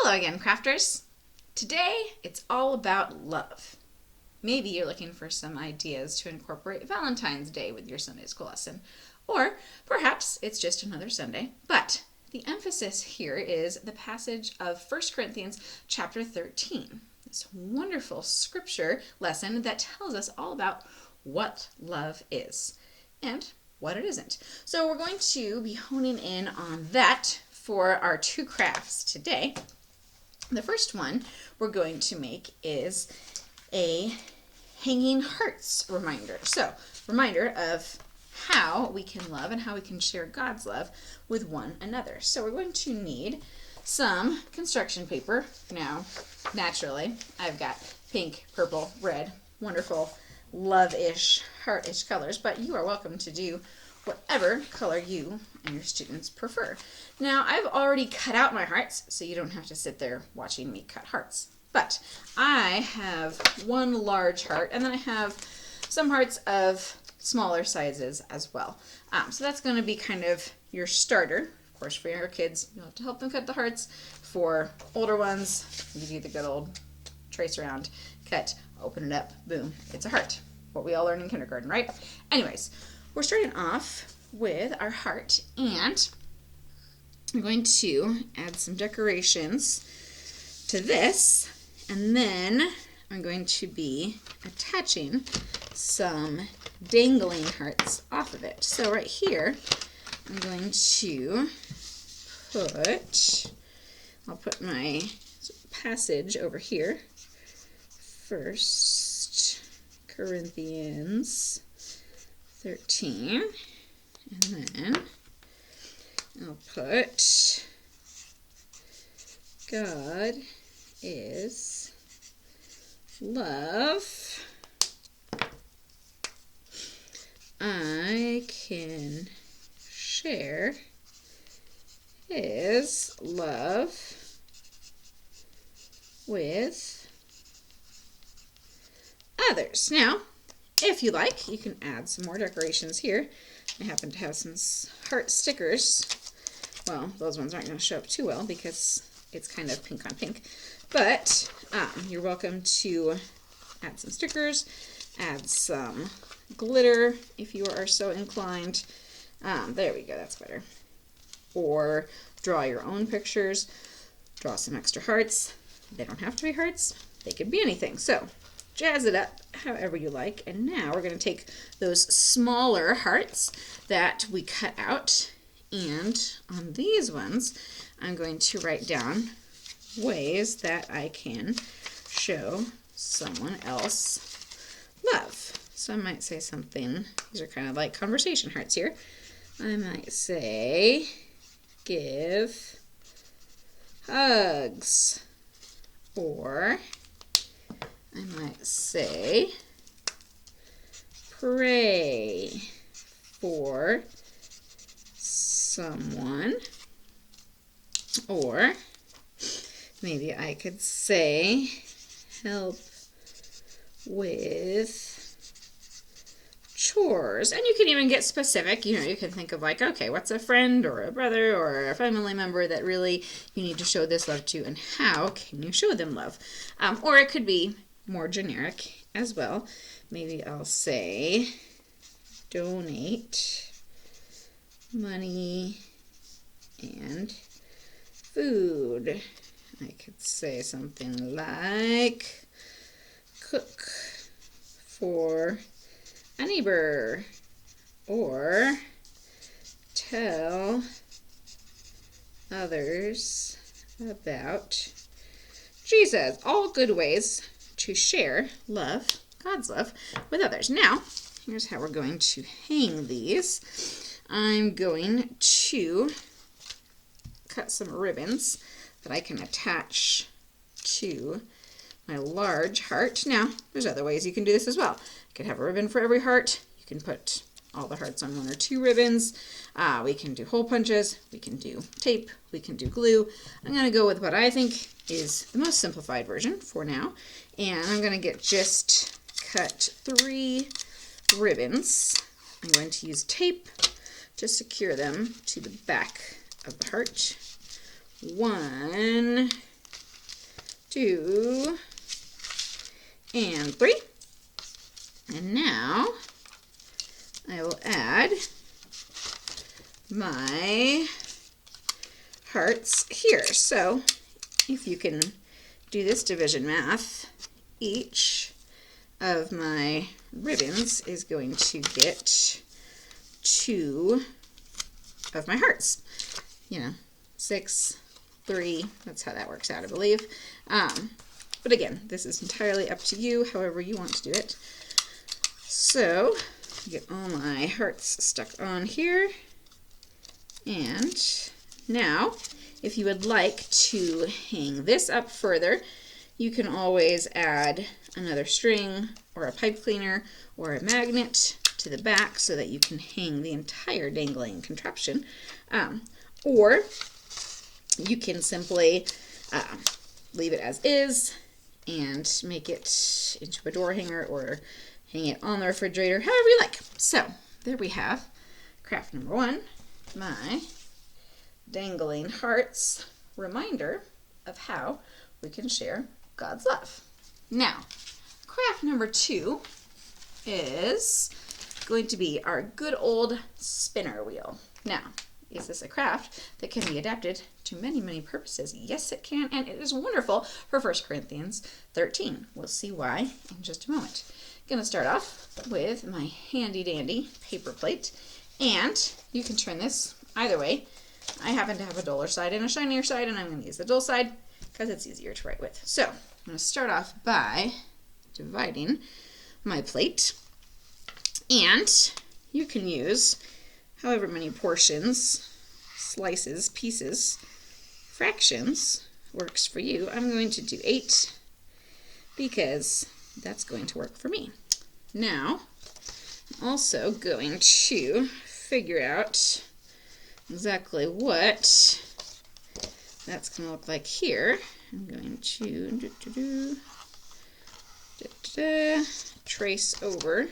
Hello again, crafters. Today, it's all about love. Maybe you're looking for some ideas to incorporate Valentine's Day with your Sunday school lesson, or perhaps it's just another Sunday, but the emphasis here is the passage of 1 Corinthians chapter 13, this wonderful scripture lesson that tells us all about what love is and what it isn't. So we're going to be honing in on that for our two crafts today. The first one we're going to make is a hanging hearts reminder. So, reminder of how we can love and how we can share God's love with one another. So we're going to need some construction paper. Now, naturally, I've got pink, purple, red, wonderful, love-ish, heart-ish colors, but you are welcome to do whatever color you and your students prefer. Now, I've already cut out my hearts, so you don't have to sit there watching me cut hearts. But I have one large heart, and then I have some hearts of smaller sizes as well. So that's going to be kind of your starter. Of course, for younger kids, you'll have to help them cut the hearts. For older ones, you do the good old trace around, cut, open it up, boom, it's a heart. What we all learn in kindergarten, right? Anyways, we're starting off with our heart, and I'm going to add some decorations to this, and then I'm going to be attaching some dangling hearts off of it. So right here, I'm going to I'll put my passage over here. 1 Corinthians 13, and then I'll put God is love. I can share his love with others. Now, if you like, you can add some more decorations here. I happen to have some heart stickers. Well, those ones aren't going to show up too well because it's kind of pink on pink. But you're welcome to add some stickers, add some glitter if you are so inclined. There we go, that's better. Or draw your own pictures, draw some extra hearts. They don't have to be hearts, they could be anything. So jazz it up however you like. And now we're going to take those smaller hearts that we cut out, and on these ones I'm going to write down ways that I can show someone else love. So I might say something, these are kind of like conversation hearts here. I might say, give hugs, or I might say, pray for someone, or maybe I could say, help with chores. And you can even get specific. You know, you can think of like, okay, what's a friend or a brother or a family member that really you need to show this love to, and how can you show them love? Or it could be more generic as well. Maybe I'll say, donate money and food. I could say something like, cook for a neighbor, or tell others about Jesus. All good ways to share love, God's love, with others. Now, here's how we're going to hang these. I'm going to cut some ribbons that I can attach to my large heart. Now, there's other ways you can do this as well. You could have a ribbon for every heart. You can put all the hearts on one or two ribbons. We can do hole punches. We can do tape. We can do glue. I'm going to go with what I think is the most simplified version for now. And I'm going to just cut 3 ribbons. I'm going to use tape to secure them to the back of the heart. 1, 2, and 3. And now I will add my hearts here. So if you can do this division math, each of my ribbons is going to get 2 of my hearts. 6, 3, that's how that works out, I believe. But again, this is entirely up to you, however you want to do it. So, get all my hearts stuck on here. And now, if you would like to hang this up further, you can always add another string or a pipe cleaner or a magnet to the back so that you can hang the entire dangling contraption. Or you can simply leave it as is and make it into a door hanger or hang it on the refrigerator, however you like. So there we have craft number 1, my dangling hearts reminder of how we can share God's love. Now, craft number 2 is going to be our good old spinner wheel. Now, is this a craft that can be adapted to many, many purposes? Yes, it can, and it is wonderful for 1 Corinthians 13. We'll see why in just a moment. I'm going to start off with my handy-dandy paper plate, and you can turn this either way. I happen to have a duller side and a shinier side, and I'm going to use the dull side because it's easier to write with. So I'm going to start off by dividing my plate, and you can use however many portions, slices, pieces, fractions works for you. I'm going to do 8 because that's going to work for me. Now, I'm also going to figure out exactly what that's going to look like here. I'm going to trace over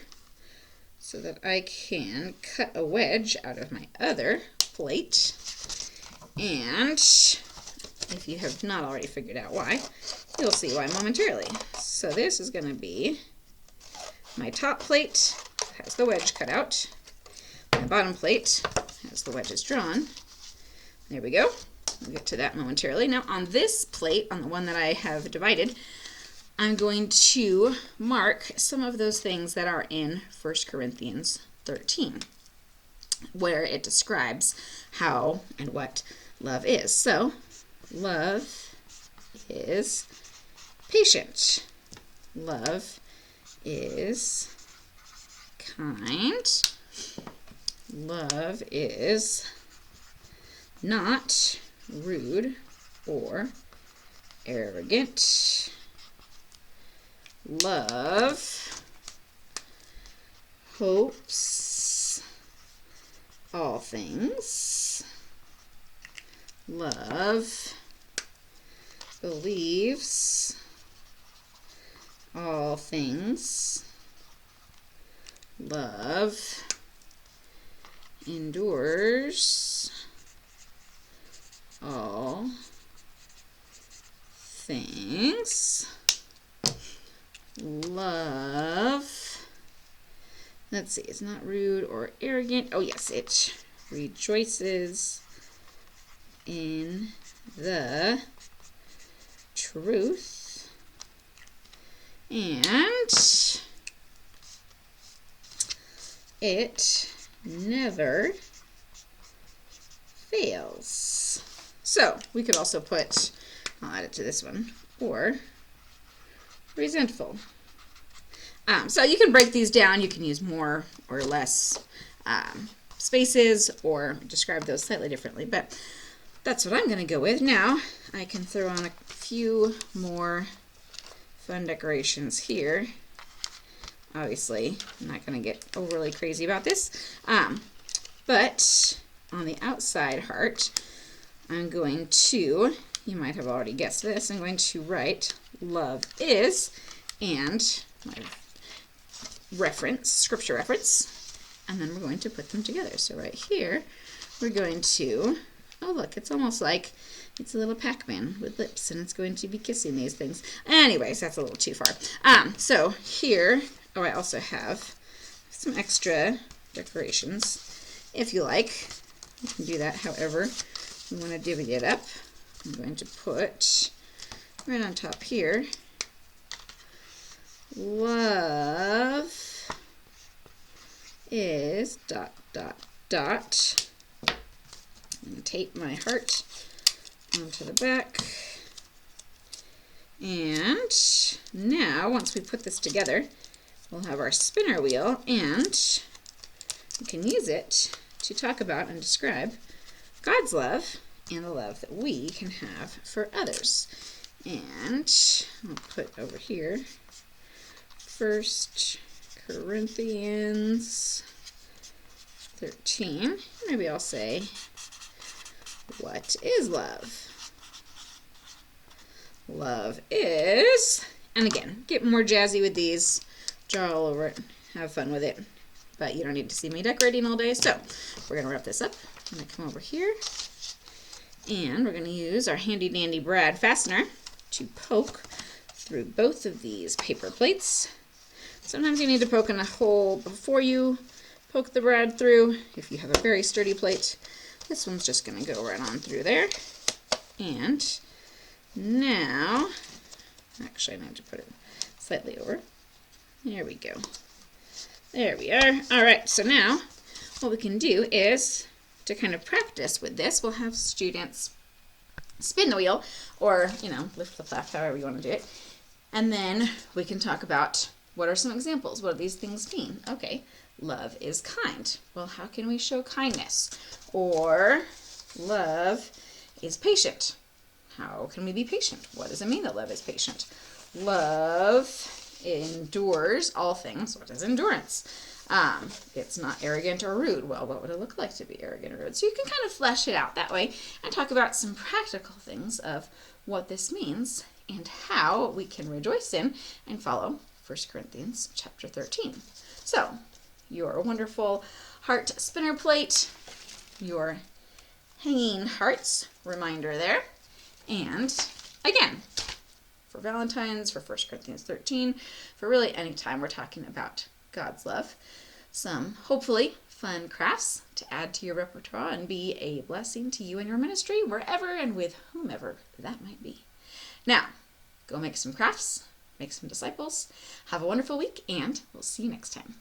so that I can cut a wedge out of my other plate. And if you have not already figured out why, you'll see why momentarily. So this is going to be my top plate, has the wedge cut out. My bottom plate has the wedges drawn. There we go. We'll get to that momentarily. Now on this plate, on the one that I have divided, I'm going to mark some of those things that are in 1 Corinthians 13, where it describes how and what love is. So, love is patient. Love is kind. Love is not rude or arrogant. Love hopes all things. Love believes all things. Love endures all things. Love, let's see, it's not rude or arrogant. Oh yes, it rejoices in the truth, and it never fails. So we could also put, I'll add it to this one, or resentful. So you can break these down. You can use more or less spaces or describe those slightly differently, but that's what I'm going to go with. Now I can throw on a few more fun decorations here. Obviously, I'm not going to get overly crazy about this, but on the outside heart, I'm going to, you might have already guessed this, I'm going to write love is, and my reference, scripture reference, and then we're going to put them together. So right here, we're going to, oh look, it's almost like It's a little Pac-Man with lips, and it's going to be kissing these things. Anyways, that's a little too far. So here, I also have some extra decorations. If you like, you can do that however you want to divvy it up. I'm going to put right on top here, love is ... I'm going to tape my heart onto the back. And now, once we put this together, we'll have our spinner wheel, and we can use it to talk about and describe God's love and the love that we can have for others. And I'll put over here 1 Corinthians 13. Maybe I'll say, what is love? Love is, and again, get more jazzy with these, draw all over it, have fun with it, but you don't need to see me decorating all day. So we're going to wrap this up. I'm going to come over here, and we're going to use our handy dandy brad fastener to poke through both of these paper plates. Sometimes you need to poke in a hole before you poke the brad through. If you have a very sturdy plate, this one's just going to go right on through there. And now, actually I need to put it slightly over. There we go. There we are. All right, so now what we can do is, to kind of practice with this, we'll have students spin the wheel, or, lift the flap, however you want to do it. And then we can talk about, what are some examples? What do these things mean? Okay, love is kind. Well, how can we show kindness? Or love is patient. How can we be patient? What does it mean that love is patient? Love endures all things. What is endurance? It's not arrogant or rude. Well, what would it look like to be arrogant or rude? So you can kind of flesh it out that way and talk about some practical things of what this means and how we can rejoice in and follow 1 Corinthians chapter 13. So, your wonderful heart spinner plate, your hanging hearts reminder there, and again, for Valentine's, for 1 Corinthians 13, for really any time we're talking about God's love, some hopefully fun crafts to add to your repertoire and be a blessing to you and your ministry wherever and with whomever that might be. Now, go make some crafts, make some disciples, have a wonderful week, and we'll see you next time.